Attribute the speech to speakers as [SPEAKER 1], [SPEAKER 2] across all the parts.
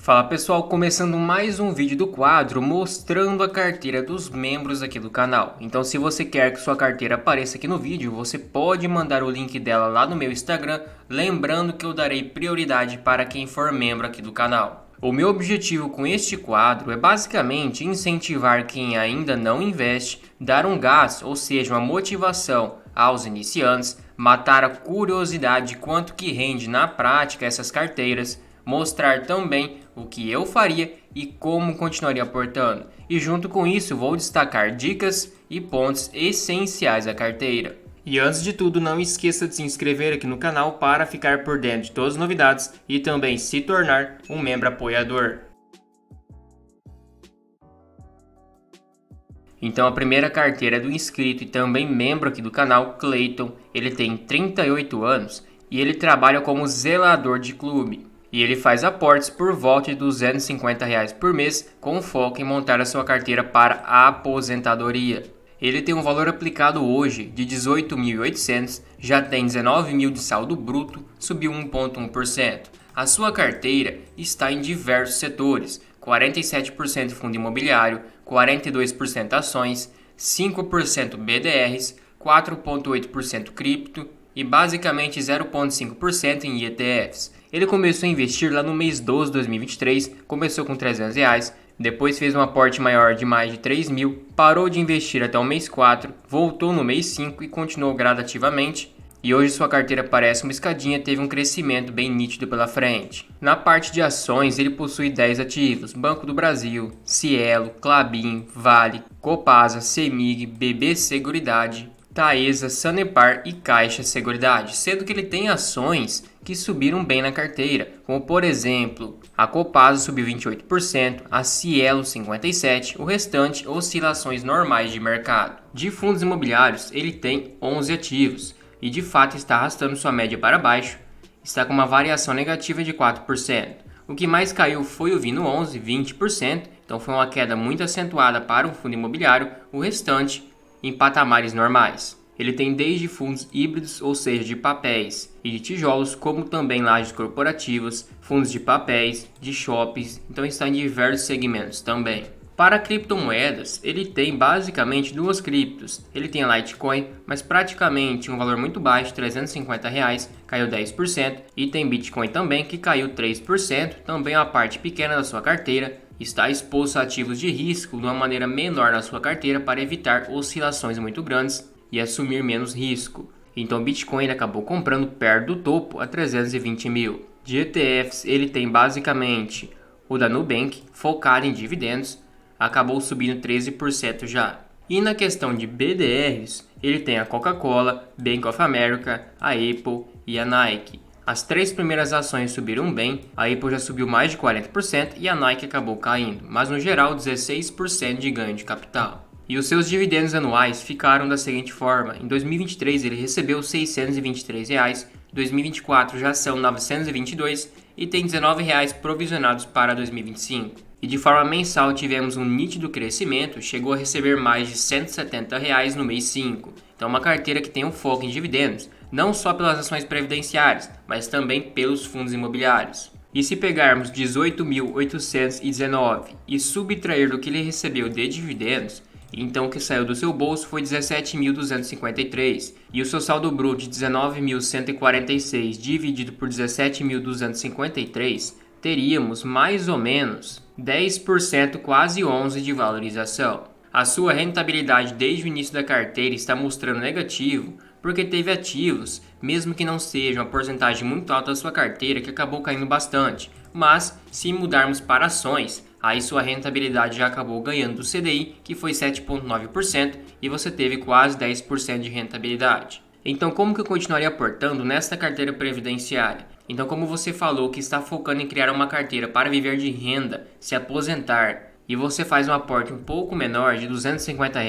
[SPEAKER 1] Fala pessoal, começando mais um vídeo do quadro mostrando a carteira dos membros aqui do canal. Então se você quer que sua carteira apareça aqui no vídeo, você pode mandar o link dela lá no meu Instagram, lembrando que eu darei prioridade para quem for membro aqui do canal. O meu objetivo com este quadro é basicamente incentivar quem ainda não investe, dar um gás, ou seja, uma motivação aos iniciantes, matar a curiosidade de quanto que rende na prática essas carteiras, mostrar também o que eu faria e como continuaria aportando. E junto com isso vou destacar dicas e pontos essenciais da carteira. E antes de tudo, não esqueça de se inscrever aqui no canal para ficar por dentro de todas as novidades e também se tornar um membro apoiador. Então a primeira carteira é do inscrito e também membro aqui do canal, Clayton. Ele tem 38 anos e ele trabalha como zelador de clube. E ele faz aportes por volta de R$ 250 por mês, com foco em montar a sua carteira para a aposentadoria. Ele tem um valor aplicado hoje de 18.800, já tem 19.000 de saldo bruto, subiu 1,1%. A sua carteira está em diversos setores, 47% fundo imobiliário, 42% ações, 5% BDRs, 4,8% cripto e basicamente 0,5% em ETFs. Ele começou a investir lá no mês 12 de 2023, começou com R$300, depois fez um aporte maior de mais de 3.000, parou de investir até o mês 4, voltou no mês 5 e continuou gradativamente. E hoje sua carteira parece uma escadinha, teve um crescimento bem nítido pela frente. Na parte de ações, ele possui 10 ativos: Banco do Brasil, Cielo, Klabin, Vale, Copasa, Semig, BB Seguridade, Taesa, Sanepar e Caixa Seguridade, sendo que ele tem ações que subiram bem na carteira, como por exemplo, a Copasa subiu 28%, a Cielo 57%, o restante oscilações normais de mercado. De fundos imobiliários, ele tem 11 ativos e de fato está arrastando sua média para baixo, está com uma variação negativa de 4%. O que mais caiu foi o Vino 11, 20%, então foi uma queda muito acentuada para um fundo imobiliário, o restante em patamares normais. Ele tem desde fundos híbridos, ou seja, de papéis e de tijolos, como também lajes corporativas, fundos de papéis, de shoppings, então está em diversos segmentos também. Para criptomoedas, ele tem basicamente duas criptos. Ele tem a Litecoin, mas praticamente um valor muito baixo, R$350, caiu 10%, e tem Bitcoin também, que caiu 3%, também uma parte pequena da sua carteira. Está exposto a ativos de risco de uma maneira menor na sua carteira para evitar oscilações muito grandes e assumir menos risco. Então o Bitcoin ele acabou comprando perto do topo a 320 mil. De ETFs ele tem basicamente o da Nubank, focado em dividendos, acabou subindo 13% já. E na questão de BDRs, ele tem a Coca-Cola, Bank of America, a Apple e a Nike. As três primeiras ações subiram bem, a Apple já subiu mais de 40% e a Nike acabou caindo, mas no geral 16% de ganho de capital. E os seus dividendos anuais ficaram da seguinte forma: em 2023 ele recebeu R$ 623, em 2024 já são R$ 922 e tem R$ 19 provisionados para 2025. E de forma mensal tivemos um nítido crescimento, chegou a receber mais de R$ 170 no mês 5. Então uma carteira que tem um foco em dividendos, não só pelas ações previdenciárias, mas também pelos fundos imobiliários. E se pegarmos 18.819 e subtrair do que ele recebeu de dividendos, então o que saiu do seu bolso foi 17.253 e o seu saldo bruto de 19.146 dividido por 17.253, teríamos mais ou menos 10%, quase 11% de valorização. A sua rentabilidade desde o início da carteira está mostrando negativo porque teve ativos, mesmo que não seja uma porcentagem muito alta da sua carteira, que acabou caindo bastante. Mas se mudarmos para ações, aí sua rentabilidade já acabou ganhando do CDI, que foi 7,9%, e você teve quase 10% de rentabilidade. Então como que eu continuaria aportando nesta carteira previdenciária? Então, como você falou que está focando em criar uma carteira para viver de renda, se aposentar, e você faz um aporte um pouco menor de R$ 250,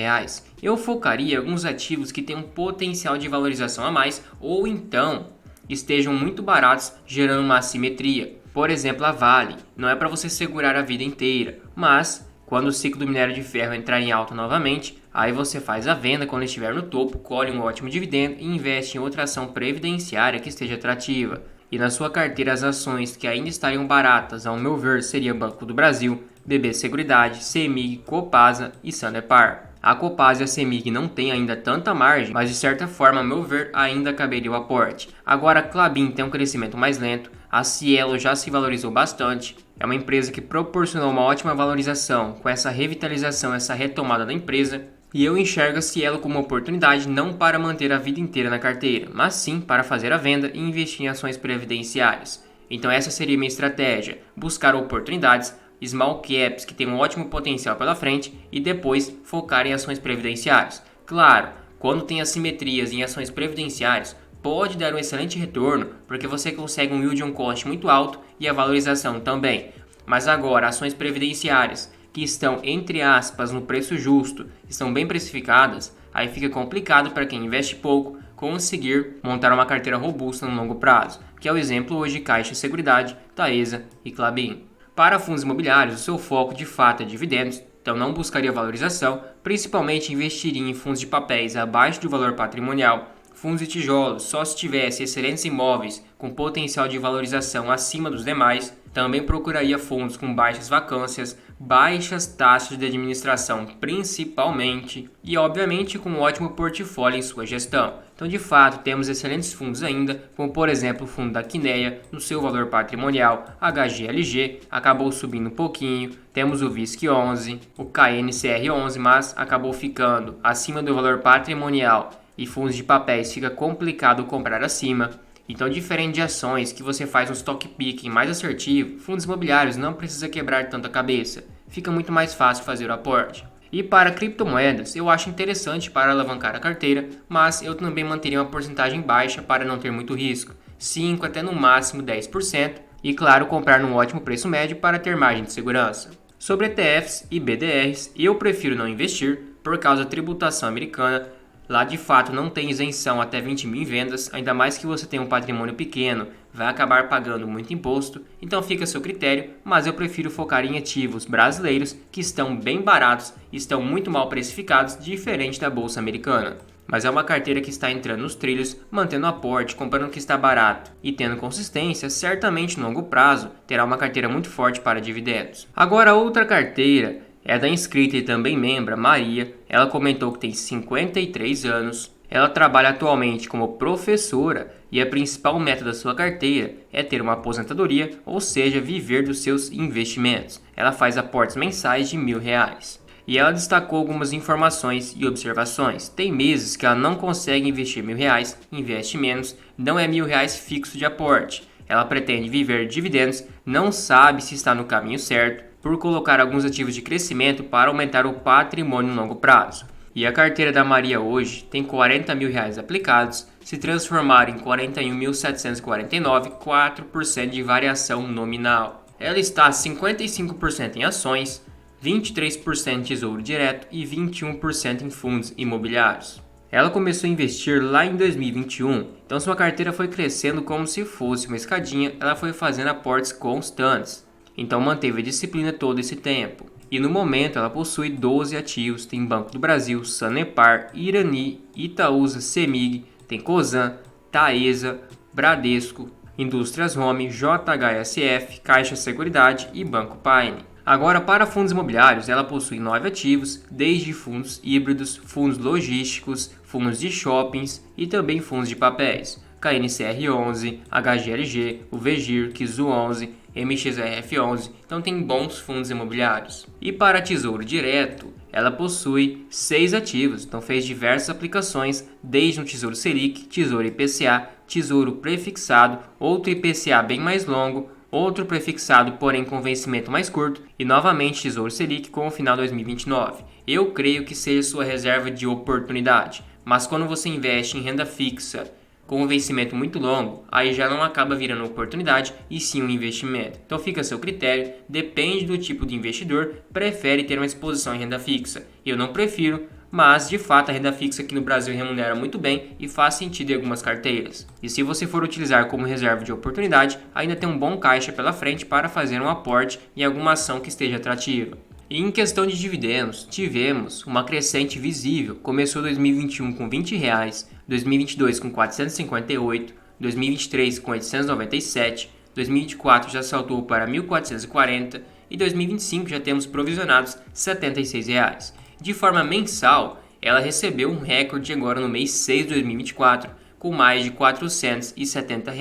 [SPEAKER 1] eu focaria em alguns ativos que têm um potencial de valorização a mais ou então estejam muito baratos, gerando uma assimetria. Por exemplo, a Vale não é para você segurar a vida inteira, mas quando o ciclo do minério de ferro entrar em alta novamente, aí você faz a venda quando estiver no topo, colhe um ótimo dividendo e investe em outra ação previdenciária que esteja atrativa. e na sua carteira as ações que ainda estariam baratas, ao meu ver, seria Banco do Brasil, BB Seguridade, CEMIG, Copasa e Sanepar. A Copasa e a CEMIG não têm ainda tanta margem, mas de certa forma, a meu ver, ainda caberia o aporte. Agora a Klabin tem um crescimento mais lento, a Cielo já se valorizou bastante, é uma empresa que proporcionou uma ótima valorização com essa revitalização, essa retomada da empresa. E eu enxergo a Cielo como uma oportunidade não para manter a vida inteira na carteira, mas sim para fazer a venda e investir em ações previdenciárias. Então essa seria minha estratégia, buscar oportunidades, small caps que têm um ótimo potencial pela frente e depois focar em ações previdenciárias. Claro, quando tem assimetrias em ações previdenciárias, pode dar um excelente retorno porque você consegue um yield on cost muito alto e a valorização também. Mas agora, ações previdenciárias que estão, entre aspas, no preço justo, estão bem precificadas, aí fica complicado para quem investe pouco conseguir montar uma carteira robusta no longo prazo, que é o exemplo hoje de Caixa Seguridade, Taesa e Klabin. Para fundos imobiliários, o seu foco de fato é dividendos, então não buscaria valorização, principalmente investiria em fundos de papéis abaixo do valor patrimonial, fundos de tijolos só se tivesse excelentes imóveis com potencial de valorização acima dos demais. Também procuraria fundos com baixas vacâncias, baixas taxas de administração principalmente e obviamente com um ótimo portfólio em sua gestão. Então de fato temos excelentes fundos ainda, como por exemplo o fundo da Quineia no seu valor patrimonial, HGLG acabou subindo um pouquinho, temos o VISC11, o KNCR11, mas acabou ficando acima do valor patrimonial e fundos de papéis fica complicado comprar acima. Então, diferente de ações que você faz um stock picking mais assertivo, fundos imobiliários não precisa quebrar tanta cabeça, fica muito mais fácil fazer o aporte. E para criptomoedas, eu acho interessante para alavancar a carteira, mas eu também manteria uma porcentagem baixa para não ter muito risco, 5 até no máximo 10%, e claro, comprar num ótimo preço médio para ter margem de segurança. Sobre ETFs e BDRs, eu prefiro não investir por causa da tributação americana. Lá de fato não tem isenção até 20 mil em vendas, ainda mais que você tem um patrimônio pequeno, vai acabar pagando muito imposto, então fica a seu critério, mas eu prefiro focar em ativos brasileiros que estão bem baratos e estão muito mal precificados, diferente da bolsa americana. Mas é uma carteira que está entrando nos trilhos, mantendo aporte, comprando o que está barato e tendo consistência, certamente no longo prazo terá uma carteira muito forte para dividendos. Agora outra carteira é da inscrita e também membra Maria. Ela comentou que tem 53 anos, ela trabalha atualmente como professora e a principal meta da sua carteira é ter uma aposentadoria, ou seja, viver dos seus investimentos. Ela faz aportes mensais de R$1.000. E ela destacou algumas informações e observações. Tem meses que ela não consegue investir R$1.000, investe menos, não é R$1.000 fixo de aporte. Ela pretende viver de dividendos, não sabe se está no caminho certo, por colocar alguns ativos de crescimento para aumentar o patrimônio no longo prazo. E a carteira da Maria hoje tem R$40.000 aplicados, se transformar em 41.749, 4% de variação nominal. Ela está 55% em ações, 23% em tesouro direto e 21% em fundos imobiliários. Ela começou a investir lá em 2021, então sua carteira foi crescendo como se fosse uma escadinha, ela foi fazendo aportes constantes. Então manteve a disciplina todo esse tempo. E no momento ela possui 12 ativos, tem Banco do Brasil, Sanepar, Irani, Itaúsa, CEMIG, tem Cosan, Taesa, Bradesco, Indústrias Home, JHSF, Caixa Seguridade e Banco Paine. Agora para fundos imobiliários ela possui 9 ativos, desde fundos híbridos, fundos logísticos, fundos de shoppings e também fundos de papéis. KNCR11, HGLG, o VGIR, KISU11, MXRF11, então tem bons fundos imobiliários. E para Tesouro Direto, ela possui 6 ativos, então fez diversas aplicações, desde um Tesouro Selic, Tesouro IPCA, Tesouro Prefixado, outro IPCA bem mais longo, outro prefixado porém com vencimento mais curto e novamente Tesouro Selic com o final 2029. Eu creio que seja sua reserva de oportunidade, mas quando você investe em renda fixa com um vencimento muito longo, aí já não acaba virando oportunidade e sim um investimento. Então fica a seu critério, depende do tipo de investidor, prefere ter uma exposição em renda fixa. Eu não prefiro, mas de fato a renda fixa aqui no Brasil remunera muito bem e faz sentido em algumas carteiras. E se você for utilizar como reserva de oportunidade, ainda tem um bom caixa pela frente para fazer um aporte em alguma ação que esteja atrativa. E em questão de dividendos, tivemos uma crescente visível. Começou 2021 com R$20, 2022 com 458, 2023 com 897, 2024 já saltou para 1.440 e 2025 já temos provisionados R$ 76. De forma mensal, ela recebeu um recorde agora no mês 6 de 2024 com mais de R$ 470.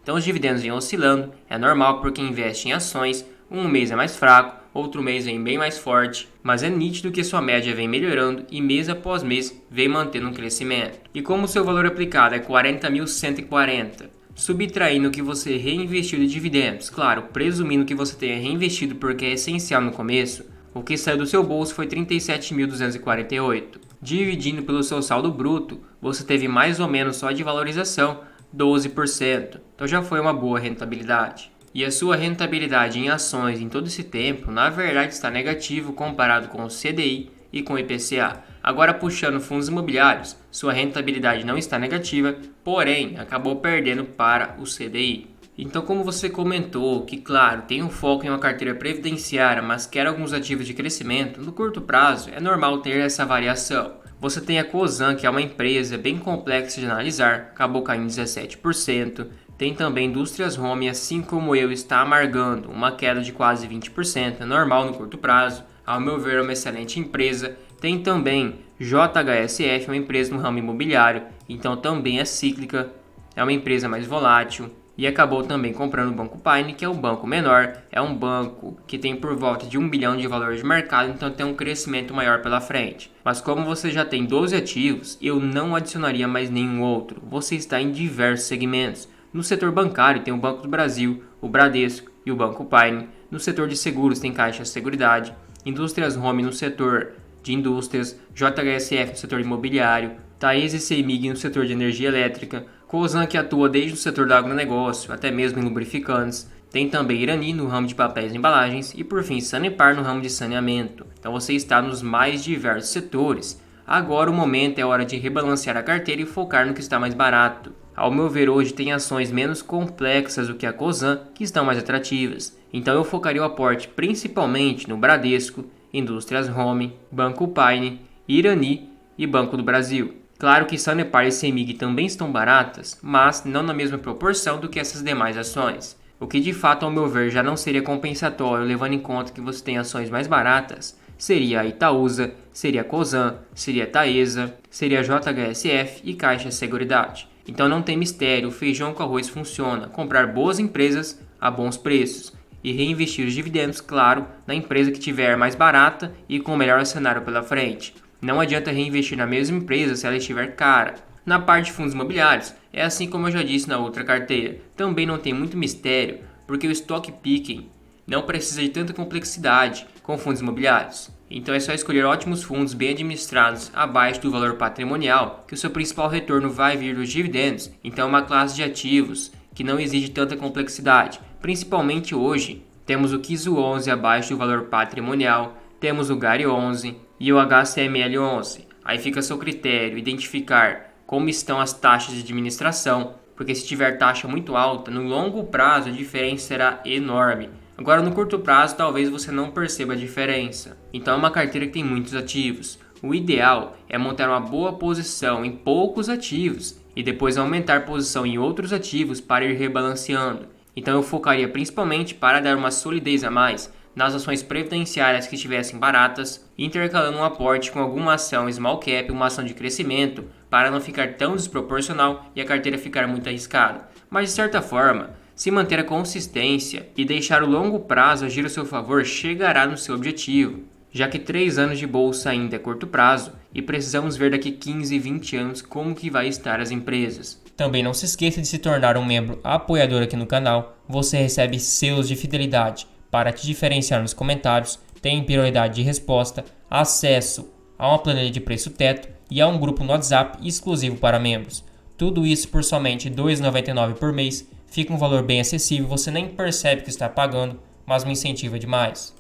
[SPEAKER 1] Então os dividendos vêm oscilando, é normal porque investe em ações, um mês é mais fraco, outro mês vem bem mais forte, mas é nítido que sua média vem melhorando e mês após mês vem mantendo um crescimento. E como o seu valor aplicado é 40.140, subtraindo o que você reinvestiu de dividendos, claro, presumindo que você tenha reinvestido porque é essencial no começo, o que saiu do seu bolso foi 37.248. Dividindo pelo seu saldo bruto, você teve mais ou menos só de valorização 12%, então já foi uma boa rentabilidade. E a sua rentabilidade em ações em todo esse tempo, na verdade, está negativo comparado com o CDI e com o IPCA. Agora, puxando fundos imobiliários, sua rentabilidade não está negativa, porém, acabou perdendo para o CDI. Então, como você comentou, que claro, tem um foco em uma carteira previdenciária, mas quer alguns ativos de crescimento, no curto prazo é normal ter essa variação. Você tem a Cosan, que é uma empresa bem complexa de analisar, acabou caindo 17%. Tem também Indústrias Home, assim como eu, está amargando uma queda de quase 20%, é normal no curto prazo. Ao meu ver, é uma excelente empresa. Tem também JHSF, uma empresa no ramo imobiliário, então também é cíclica, é uma empresa mais volátil. E acabou também comprando o Banco Paine, que é um banco menor, é um banco que tem por volta de 1 bilhão de valor de mercado, então tem um crescimento maior pela frente. Mas como você já tem 12 ativos, eu não adicionaria mais nenhum outro. Você está em diversos segmentos. No setor bancário tem o Banco do Brasil, o Bradesco e o Banco Paine. No setor de seguros tem Caixa Seguridade, Indústrias Home no setor de indústrias, JHSF no setor imobiliário, Taesa e CEMIG no setor de energia elétrica, Cosan, que atua desde o setor do agronegócio até mesmo em lubrificantes. Tem também Irani no ramo de papéis e embalagens e por fim Sanepar no ramo de saneamento. Então você está nos mais diversos setores. Agora o momento é hora de rebalancear a carteira e focar no que está mais barato. Ao meu ver, hoje tem ações menos complexas do que a Cosan que estão mais atrativas. Então eu focaria o aporte principalmente no Bradesco, Indústrias Home, Banco Paine, Irani e Banco do Brasil. Claro que Sanepar e CEMIG também estão baratas, mas não na mesma proporção do que essas demais ações. O que de fato, ao meu ver, já não seria compensatório, levando em conta que você tem ações mais baratas, seria a Itaúsa, seria a Cosan, seria a Taesa, seria a JHSF e Caixa Seguridade. Então não tem mistério, o feijão com arroz funciona, comprar boas empresas a bons preços e reinvestir os dividendos, claro, na empresa que tiver mais barata e com o melhor cenário pela frente. Não adianta reinvestir na mesma empresa se ela estiver cara. Na parte de fundos imobiliários, é assim como eu já disse na outra carteira. Também não tem muito mistério, porque o stock picking não precisa de tanta complexidade com fundos imobiliários. Então é só escolher ótimos fundos bem administrados abaixo do valor patrimonial, que o seu principal retorno vai vir dos dividendos. Então é uma classe de ativos que não exige tanta complexidade. Principalmente hoje, temos o Kizu 11 abaixo do valor patrimonial, temos o GARI 11 e o HCML 11. Aí fica a seu critério identificar como estão as taxas de administração, porque se tiver taxa muito alta, no longo prazo a diferença será enorme. Agora no curto prazo talvez você não perceba a diferença. Então é uma carteira que tem muitos ativos. O ideal é montar uma boa posição em poucos ativos e depois aumentar posição em outros ativos para ir rebalanceando. Então eu focaria principalmente para dar uma solidez a mais nas ações previdenciárias que estivessem baratas, intercalando um aporte com alguma ação small cap, uma ação de crescimento, para não ficar tão desproporcional e a carteira ficar muito arriscada. Mas de certa forma, se manter a consistência e deixar o longo prazo agir a seu favor, chegará no seu objetivo, já que 3 anos de bolsa ainda é curto prazo e precisamos ver daqui 15 e 20 anos como que vai estar as empresas. Também não se esqueça de se tornar um membro apoiador aqui no canal, você recebe selos de fidelidade para te diferenciar nos comentários, tem prioridade de resposta, acesso a uma planilha de preço teto e a um grupo no WhatsApp exclusivo para membros. Tudo isso por somente R$ 2,99 por mês, fica um valor bem acessível, você nem percebe que está pagando, mas me incentiva demais.